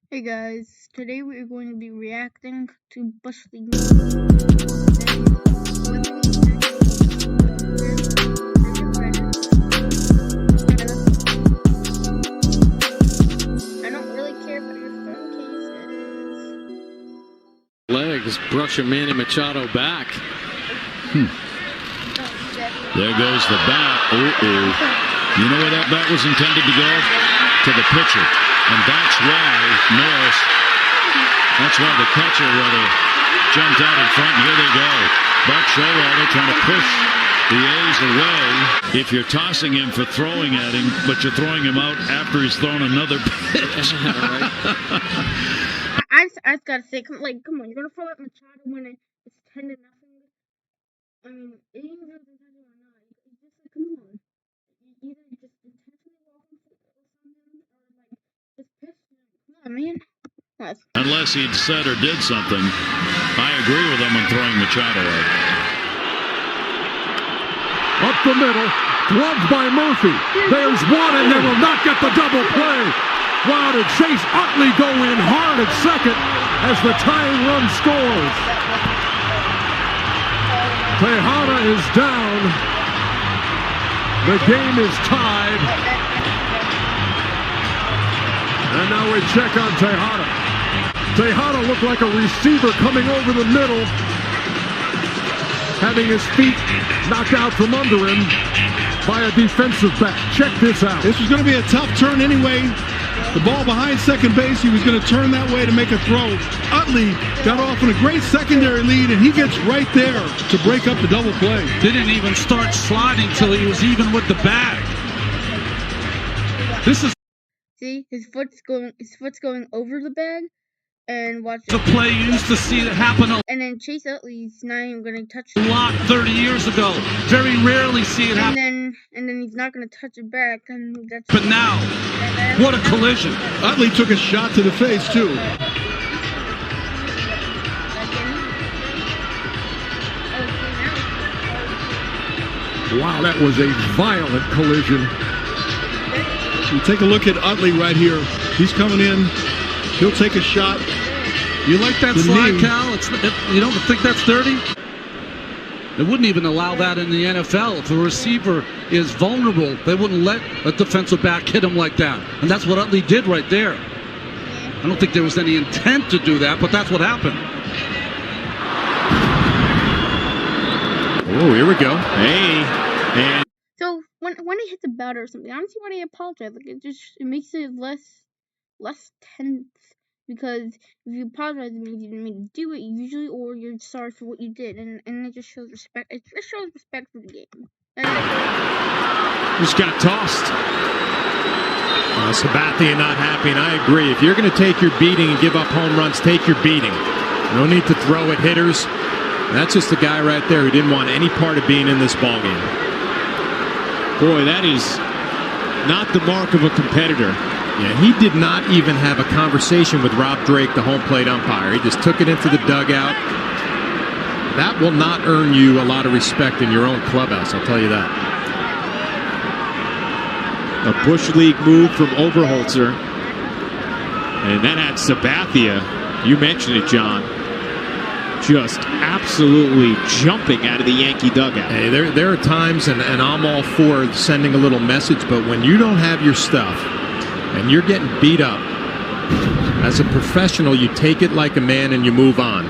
Hey guys, today we're going to be reacting to Bush League. I don't really care about your phone cases. Legs brush Manny Machado back. There goes the bat. You know where that bat was intended to go? To the pitcher. And that's why Norris, that's why the catcher rather jumped out in front. And here they go. Buck Showalter trying to push the A's away. If you're tossing him for throwing at him, but you're throwing him out after he's thrown another pitch. I gotta say, come on, you're gonna throw at Machado when it's 10-0. I mean, it even if it's intentional or not, it's just like, come on. You either just intentionally walk him or something, or just piss him. Come on, man. Unless he'd said or did something, I agree with him on throwing Machado out. Up the middle, gloved by Murphy. There's one, and they will not get the double play. Wow, did Chase Utley go in hard at second as the tying run scores. Tejada is down. The game is tied. And now we check on Tejada. Tejada looked like a receiver coming over the middle, having his feet knocked out from under him by a defensive back. Check this out. This was going to be a tough turn anyway. The ball behind second base, he was going to turn that way to make a throw. Utley got off in a great secondary lead, and he gets right there to break up the double play. Didn't even start sliding till he was even with the bag. This is See, his foot's going over the bag, and watch the play you used to see that happen a and then Chase Utley's not even gonna touch lot 30 years ago. Very rarely see it happen. And then he's not gonna touch it back, and that's. But now, what a collision! Utley took a shot to the face too. Wow, that was a violent collision. You take a look at Utley right here. He's coming in. He'll take a shot. You like that slide, Cal? You don't think that's dirty? They wouldn't even allow that in the NFL. If a receiver is vulnerable, they wouldn't let a defensive back hit him like that. And that's what Utley did right there. I don't think there was any intent to do that, but that's what happened. Oh, here we go. Hey. And So when he hits a batter or something, I don't see why they apologize. Like it makes it less tense, because if you apologize, it means you didn't mean to do it usually, or you're sorry for what you did, and it just shows respect. It just shows respect for the game. just got tossed. Sabathia not happy, and I agree. If you're going to take your beating and give up home runs, take your beating. No need to throw at hitters. That's just the guy right there who didn't want any part of being in this ballgame. Boy, that is not the mark of a competitor. Yeah, he did not even have a conversation with Rob Drake, the home plate umpire. He just took it into the dugout. That will not earn you a lot of respect in your own clubhouse, I'll tell you that. A Bush League move from Oberholzer. And that had Sabathia, you mentioned it, John, just absolutely jumping out of the Yankee dugout. Hey, there are times, and I'm all for sending a little message, but when you don't have your stuff and you're getting beat up, as a professional, you take it like a man and you move on.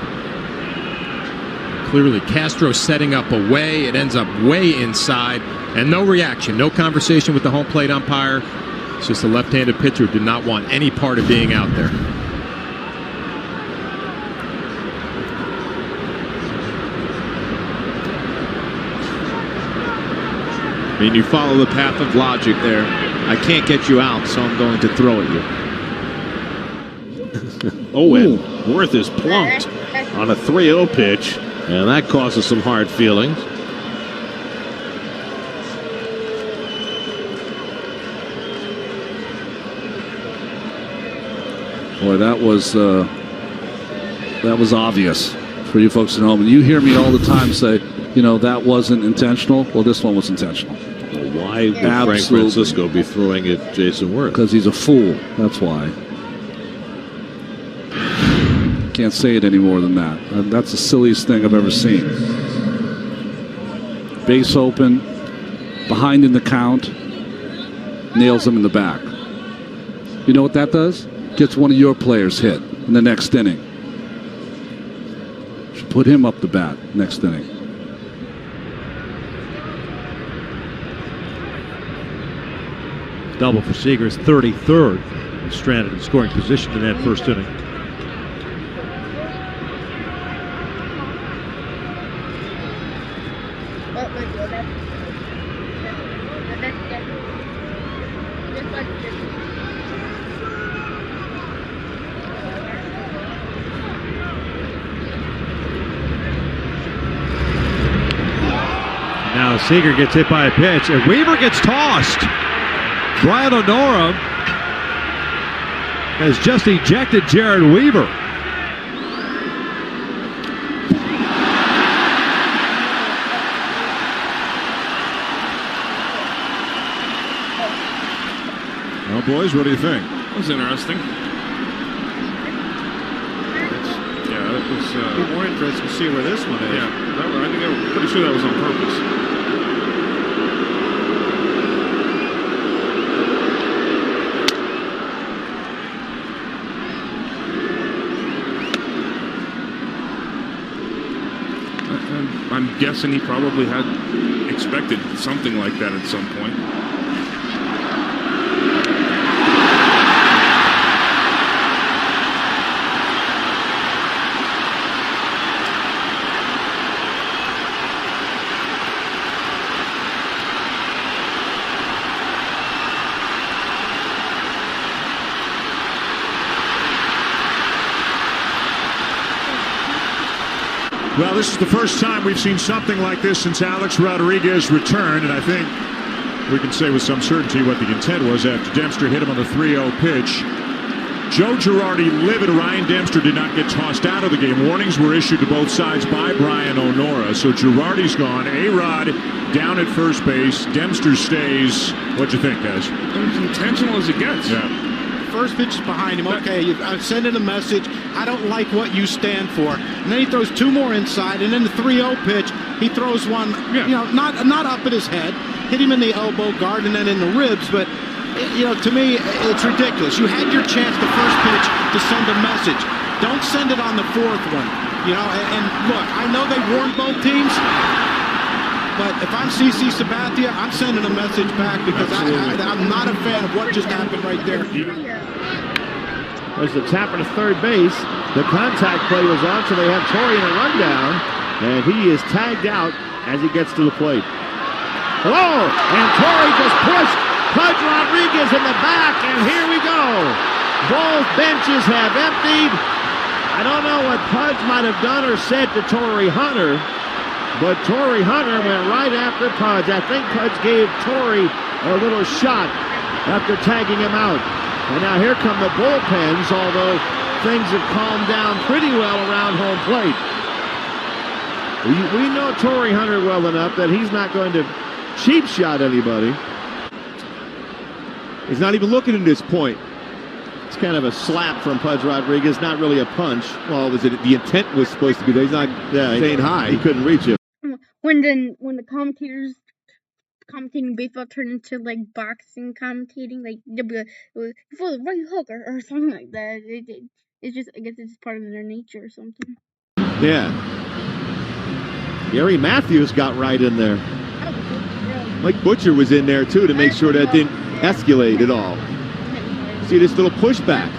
Clearly, Castro setting up away. It ends up way inside, and no reaction, no conversation with the home plate umpire. It's just a left-handed pitcher who did not want any part of being out there. I mean, you follow the path of logic there. I can't get you out, so I'm going to throw at you. Oh, and Worth is plunked on a 3-0 pitch, and that causes some hard feelings. Boy, that was obvious for you folks at home. And you hear me all the time say, you know, that wasn't intentional. Well, this one was intentional. Well, why would Frank Francisco be throwing at Jason Worth? Because he's a fool. That's why. can't say it any more than that. That's the silliest thing I've ever seen. Base open, behind in the count, nails him in the back. You know what that does? Gets one of your players hit in the next inning. Should put him up the bat next inning. Double for Seager's 33rd. He's stranded in scoring position in that first inning. Now Seager gets hit by a pitch, and Weaver gets tossed. Brian O'Nora has just ejected Jared Weaver. Well, boys, what do you think? That was interesting. It was more interesting to see where this one is. Yeah, I'm pretty sure that was on purpose. I'm guessing he probably had expected something like that at some point. Well, this is the first time we've seen something like this since Alex Rodriguez returned, and I think we can say with some certainty what the intent was after Dempster hit him on the 3-0 pitch. Joe Girardi livid. Ryan Dempster did not get tossed out of the game. Warnings were issued to both sides by Brian O'Nora, so Girardi's gone. A-Rod down at first base. Dempster stays. What'd you think, guys? As intentional as it gets. Yeah. First pitch is behind him. Okay, I'm sending a message. I don't like what you stand for. And then he throws two more inside, and then the 3-0 pitch, he throws one, not up at his head, hit him in the elbow guard and then in the ribs. But to me, it's ridiculous. You had your chance the first pitch to send a message. Don't send it on the fourth one. And look, I know they warned both teams. But if I'm CC Sabathia, I'm sending a message back because I'm not a fan of what just happened right there. There's the tapper to third base. The contact play was on, so they have Torrey in a rundown. And he is tagged out as he gets to the plate. Hello! And Torrey just pushed Pudge Rodriguez in the back, and here we go. Both benches have emptied. I don't know what Pudge might have done or said to Torrey Hunter. But Torrey Hunter went right after Pudge. I think Pudge gave Torrey a little shot after tagging him out. And now here come the bullpens, although things have calmed down pretty well around home plate. We know Torrey Hunter well enough that he's not going to cheap shot anybody. He's not even looking at this point. It's kind of a slap from Pudge Rodriguez, not really a punch. Well, the intent was supposed to be that he's not staying high. He couldn't reach him. When the commentators commentating baseball turned into like boxing commentating, like for the right hook or something like that. It's just, I guess it's part of their nature or something. Yeah. Gary Matthews got right in there. Mike Butcher was in there too to make sure that didn't escalate at all. See this little pushback.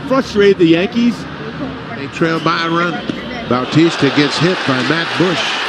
Frustrated the Yankees. They trail by a run. Bautista gets hit by Matt Bush.